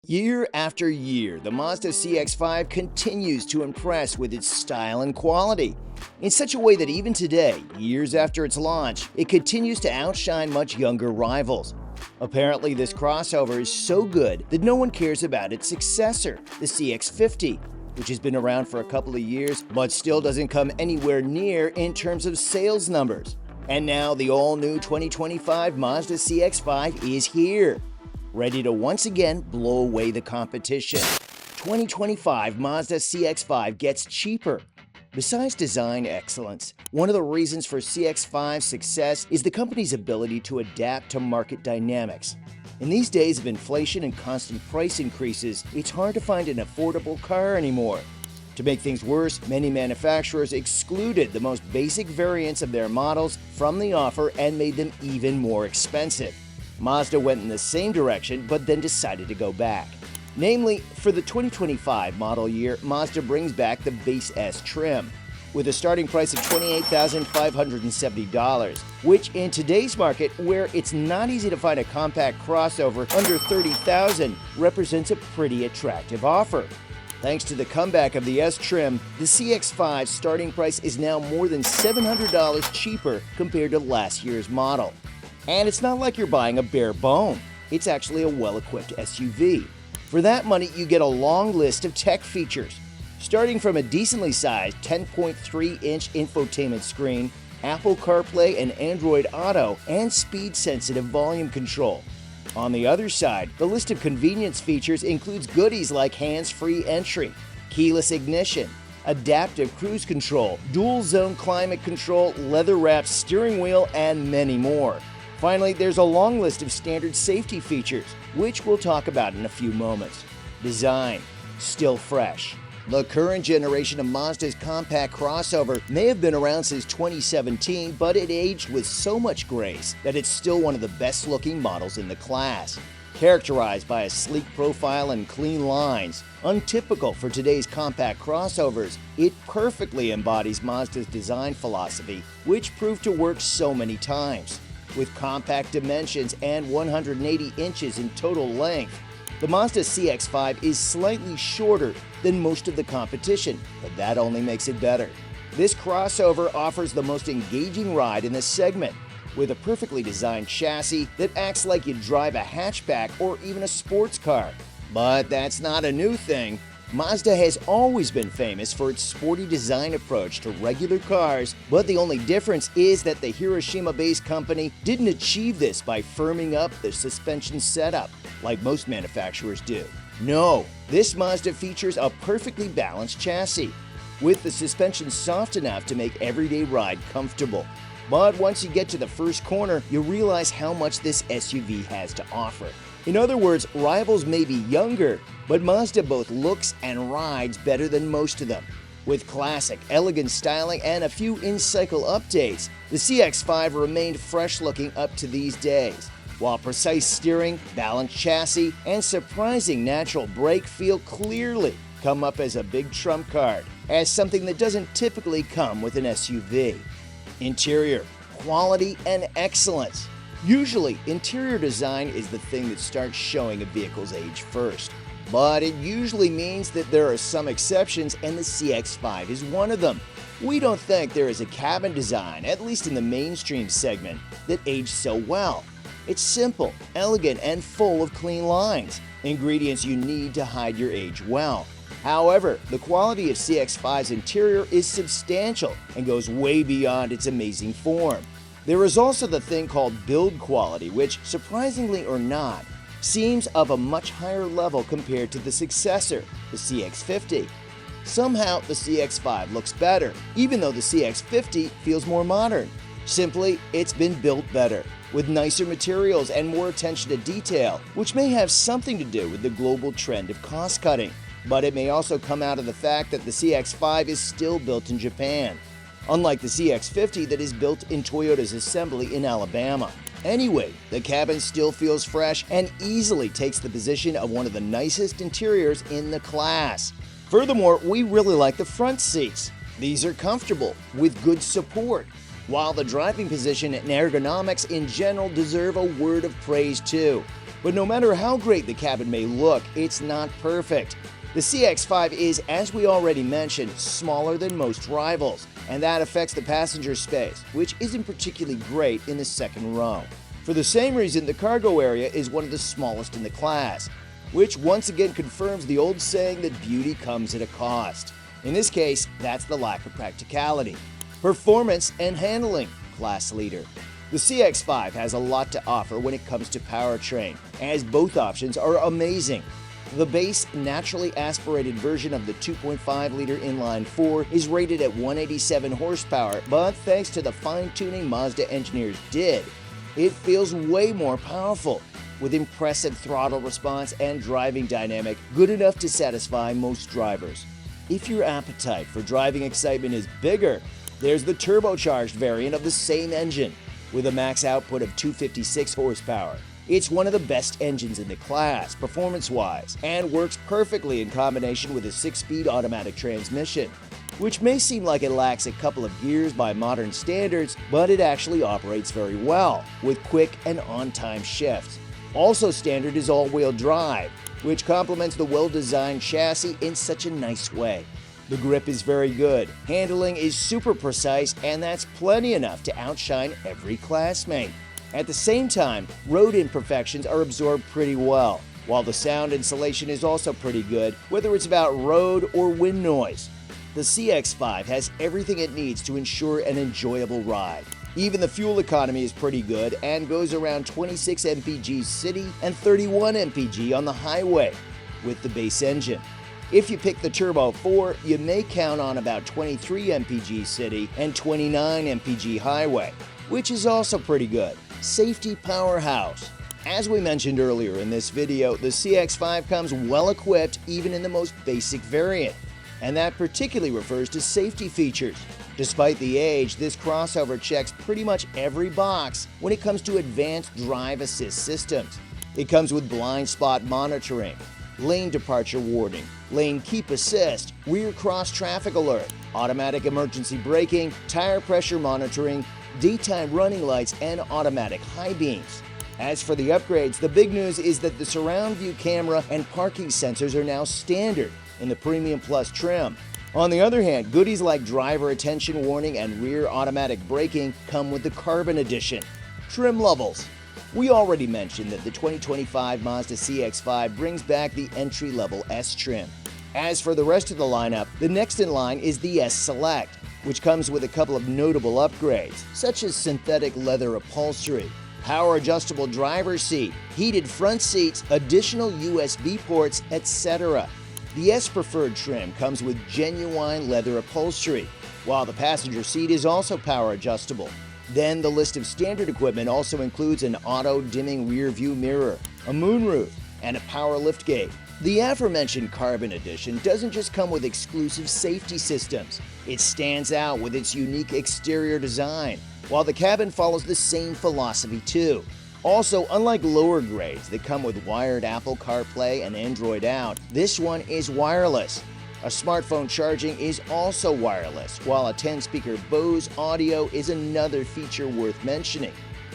Year after year, the Mazda CX-5 continues to impress with its style and quality, in such a way that even today, years after its launch, it continues to outshine much younger rivals. Apparently, this crossover is so good that no one cares about its successor, the CX-50, which has been around for a couple of years but still doesn't come anywhere near in terms of sales numbers. And now the all-new 2025 Mazda CX-5 is here, ready to once again blow away the competition. 2025 Mazda CX-5 gets cheaper. Besides design excellence, one of the reasons for CX-5's success is the company's ability to adapt to market dynamics. In these days of inflation and constant price increases, it's hard to find an affordable car anymore. To make things worse, many manufacturers excluded the most basic variants of their models from the offer and made them even more expensive. Mazda went in the same direction, but then decided to go back. Namely, for the 2025 model year, Mazda brings back the base S trim, with a starting price of $28,570, which in today's market, where it's not easy to find a compact crossover under $30,000, represents a pretty attractive offer. Thanks to the comeback of the S trim, the CX-5's starting price is now more than $700 cheaper compared to last year's model. And it's not like you're buying a bare bone. It's actually a well-equipped SUV. For that money, you get a long list of tech features, starting from a decently sized 10.3-inch infotainment screen, Apple CarPlay and Android Auto, and speed-sensitive volume control. On the other side, the list of convenience features includes goodies like hands-free entry, keyless ignition, adaptive cruise control, dual-zone climate control, leather-wrapped steering wheel, and many more. Finally, there's a long list of standard safety features, which we'll talk about in a few moments. Design, still fresh. The current generation of Mazda's compact crossover may have been around since 2017, but it aged with so much grace that it's still one of the best-looking models in the class. Characterized by a sleek profile and clean lines, untypical for today's compact crossovers, it perfectly embodies Mazda's design philosophy, which proved to work so many times. With compact dimensions and 180 inches in total length, the Mazda CX-5 is slightly shorter than most of the competition, but that only makes it better. This crossover offers the most engaging ride in the segment, with a perfectly designed chassis that acts like you drive a hatchback or even a sports car. But that's not a new thing. Mazda has always been famous for its sporty design approach to regular cars, but the only difference is that the Hiroshima-based company didn't achieve this by firming up the suspension setup, like most manufacturers do. No, this Mazda features a perfectly balanced chassis, with the suspension soft enough to make everyday ride comfortable. But once you get to the first corner, you realize how much this SUV has to offer. In other words, rivals may be younger, but Mazda both looks and rides better than most of them. With classic, elegant styling and a few in-cycle updates, the CX-5 remained fresh-looking up to these days, while precise steering, balanced chassis, and surprising natural brake feel clearly come up as a big trump card, as something that doesn't typically come with an SUV. Interior, quality, and excellence. Usually, interior design is the thing that starts showing a vehicle's age first. But it usually means that there are some exceptions, and the CX-5 is one of them. We don't think there is a cabin design, at least in the mainstream segment, that aged so well. It's simple, elegant, and full of clean lines, ingredients you need to hide your age well. However, the quality of CX-5's interior is substantial and goes way beyond its amazing form. There is also the thing called build quality, which, surprisingly or not, seems of a much higher level compared to the successor, the CX-50. Somehow, the CX-5 looks better, even though the CX-50 feels more modern. Simply, it's been built better, with nicer materials and more attention to detail, which may have something to do with the global trend of cost-cutting. But it may also come out of the fact that the CX-5 is still built in Japan, unlike the CX-50 that is built in Toyota's assembly in Alabama. Anyway, the cabin still feels fresh and easily takes the position of one of the nicest interiors in the class. Furthermore, we really like the front seats. These are comfortable, with good support, while the driving position and ergonomics in general deserve a word of praise too. But no matter how great the cabin may look, it's not perfect. The CX-5 is, as we already mentioned, smaller than most rivals, and that affects the passenger space, which isn't particularly great in the second row. For the same reason, the cargo area is one of the smallest in the class, which once again confirms the old saying that beauty comes at a cost. In this case, that's the lack of practicality. Performance and handling, class leader. The CX-5 has a lot to offer when it comes to powertrain, as both options are amazing. The base, naturally aspirated version of the 2.5-liter inline-4 is rated at 187 horsepower, but thanks to the fine-tuning Mazda engineers did, it feels way more powerful, with impressive throttle response and driving dynamic good enough to satisfy most drivers. If your appetite for driving excitement is bigger, there's the turbocharged variant of the same engine, with a max output of 256 horsepower. It's one of the best engines in the class, performance-wise, and works perfectly in combination with a 6-speed automatic transmission, which may seem like it lacks a couple of gears by modern standards, but it actually operates very well, with quick and on-time shifts. Also standard is all-wheel drive, which complements the well-designed chassis in such a nice way. The grip is very good, handling is super precise, and that's plenty enough to outshine every classmate. At the same time, road imperfections are absorbed pretty well, while the sound insulation is also pretty good, whether it's about road or wind noise. The CX-5 has everything it needs to ensure an enjoyable ride. Even the fuel economy is pretty good and goes around 26 mpg city and 31 mpg on the highway with the base engine. If you pick the Turbo 4, you may count on about 23 mpg city and 29 mpg highway, which is also pretty good. Safety powerhouse. As we mentioned earlier in this video, the CX-5 comes well equipped even in the most basic variant, and that particularly refers to safety features. Despite the age, this crossover checks pretty much every box when it comes to advanced drive assist systems. It comes with blind spot monitoring, lane departure warning, lane keep assist, rear cross traffic alert, automatic emergency braking, tire pressure monitoring, daytime running lights, and automatic high beams. As for the upgrades, the big news is that the surround view camera and parking sensors are now standard in the Premium Plus trim. On the other hand, goodies like driver attention warning and rear automatic braking come with the Carbon Edition. Trim levels. We already mentioned that the 2025 Mazda CX-5 brings back the entry-level S trim. As for the rest of the lineup, the next in line is the S Select, which comes with a couple of notable upgrades, such as synthetic leather upholstery, power-adjustable driver's seat, heated front seats, additional USB ports, etc. The S Preferred trim comes with genuine leather upholstery, while the passenger seat is also power-adjustable. Then the list of standard equipment also includes an auto-dimming rear-view mirror, a moonroof, and a power liftgate. The aforementioned Carbon Edition doesn't just come with exclusive safety systems. It stands out with its unique exterior design, while the cabin follows the same philosophy too. Also, unlike lower grades that come with wired Apple CarPlay and Android Auto, this one is wireless. A smartphone charging is also wireless, while a 10-speaker Bose audio is another feature worth mentioning.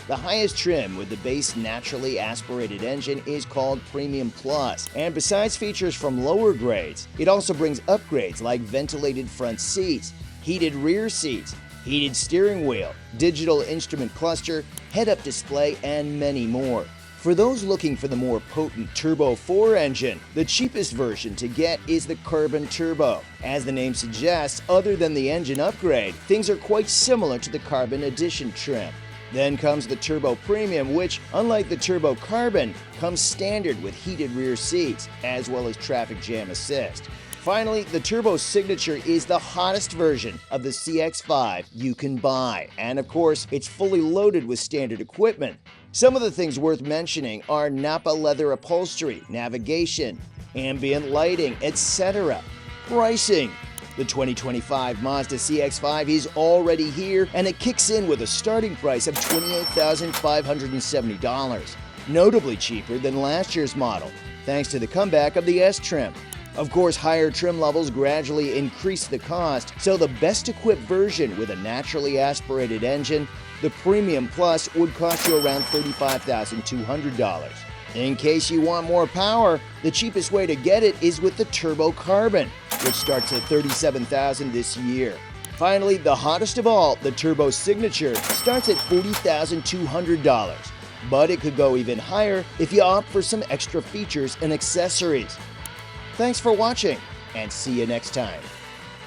The highest trim with the base naturally aspirated engine is called Premium Plus, and besides features from lower grades, it also brings upgrades like ventilated front seats, heated rear seats, heated steering wheel, digital instrument cluster, head-up display, and many more. For those looking for the more potent Turbo 4 engine, the cheapest version to get is the Carbon Turbo. As the name suggests, other than the engine upgrade, things are quite similar to the Carbon Edition trim. Then comes the Turbo Premium, which, unlike the Turbo Carbon, comes standard with heated rear seats, as well as traffic jam assist. Finally, the Turbo Signature is the hottest version of the CX-5 you can buy, and of course, it's fully loaded with standard equipment. Some of the things worth mentioning are Napa leather upholstery, navigation, ambient lighting, etc. Pricing. The 2025 Mazda CX-5 is already here, and it kicks in with a starting price of $28,570, notably cheaper than last year's model, thanks to the comeback of the S trim. Of course, higher trim levels gradually increase the cost, so the best equipped version with a naturally aspirated engine, the Premium Plus, would cost you around $35,200. In case you want more power, the cheapest way to get it is with the Turbo Carbon, which starts at $37,000 this year. Finally, the hottest of all, the Turbo Signature, starts at $40,200, but it could go even higher if you opt for some extra features and accessories. Thanks for watching, and see you next time.